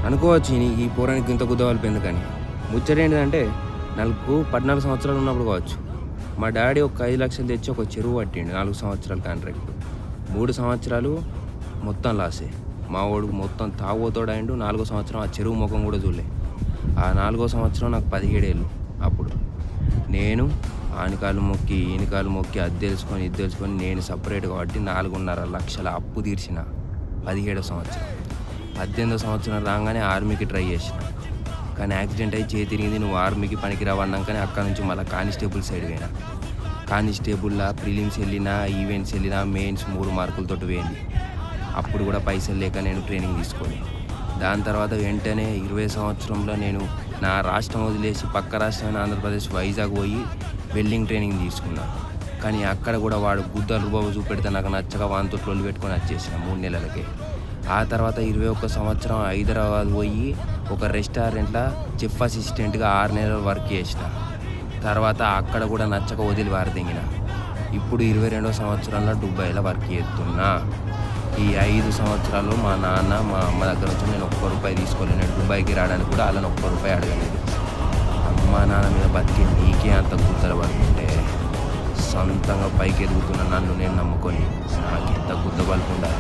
అనుకోవచ్చు ఈ పోరానికి ఇంత గుద్దవలిపోయింది. కానీ ముచ్చట ఏంటిదంటే నాకు 14 సంవత్సరాలు ఉన్నప్పుడు కావచ్చు, మా డాడీ ఒక 5 లక్షలు తెచ్చి ఒక చెరువు పట్టిండు. 4 సంవత్సరాల కాంట్రాక్ట్. 3 సంవత్సరాలు మొత్తం లాసే. మా వాడు మొత్తం తాగుతోడైండు. 4వ సంవత్సరం ఆ చెరువు ముఖం కూడా చూడలే. ఆ 4వ సంవత్సరం నాకు 17 ఏళ్ళు. అప్పుడు నేను ఆనికాలు మొక్కి ఈనికాలు మొక్కి అది తెలుసుకొని ఇది తెలుసుకొని నేను సపరేట్ కాబట్టి 4.5 లక్షల అప్పు తీర్చిన. 17వ సంవత్సరం. 18వ సంవత్సరం రాగానే ఆర్మీకి ట్రై చేసిన. కానీ యాక్సిడెంట్ అయ్యి చేతి తిరిగింది. నువ్వు ఆర్మీకి పనికి రావన్నాకనే అక్కడ నుంచి మళ్ళీ కానిస్టేబుల్ సైడ్ పోయినా. కానిస్టేబుల్లా ప్రిలిమ్స్ వెళ్ళినా, ఈవెంట్స్ వెళ్ళినా, మెయిన్స్ 3 మార్కులతో పోయింది. అప్పుడు కూడా పైసలు లేక నేను ట్రైనింగ్ తీసుకొని, దాని తర్వాత వెంటనే 20 సంవత్సరంలో నేను నా రాష్ట్రం వదిలేసి పక్క రాష్ట్రమైన ఆంధ్రప్రదేశ్ వైజాగ్ పోయి వెల్డింగ్ ట్రైనింగ్ తీసుకున్నా. కానీ అక్కడ కూడా వాడు గుద్దలు రూబాబు చూపెడితే నాకు నచ్చక వానితో లొల్లి పెట్టుకొని వచ్చేసిన 3 నెలలకే. ఆ తర్వాత 21 సంవత్సరం హైదరాబాద్ పోయి ఒక రెస్టారెంట్లో చెఫ్ అసిస్టెంట్గా 6 నెలలు వర్క్ చేసిన. తర్వాత అక్కడ కూడా నచ్చక వదిలి వారదింగిన. ఇప్పుడు 22వ సంవత్సరంలో దుబాయ్లో వర్క్ చేస్తున్నా. ఈ 5 సంవత్సరాలు మా నాన్న మా అమ్మ దగ్గర నుంచి నేను ₹1 తీసుకోలేను. దుబాయ్కి రావడానికి కూడా వాళ్ళని ₹1 అడగలేదు. అమ్మ నాన్న మీద బతికి నీకే అంత గుద్దలు పడుకుంటే సొంతంగా పైకి ఎదుగుతున్న నన్ను నేను నమ్ముకొని నాకు ఎంత గుద్ద పలుకుండాలి.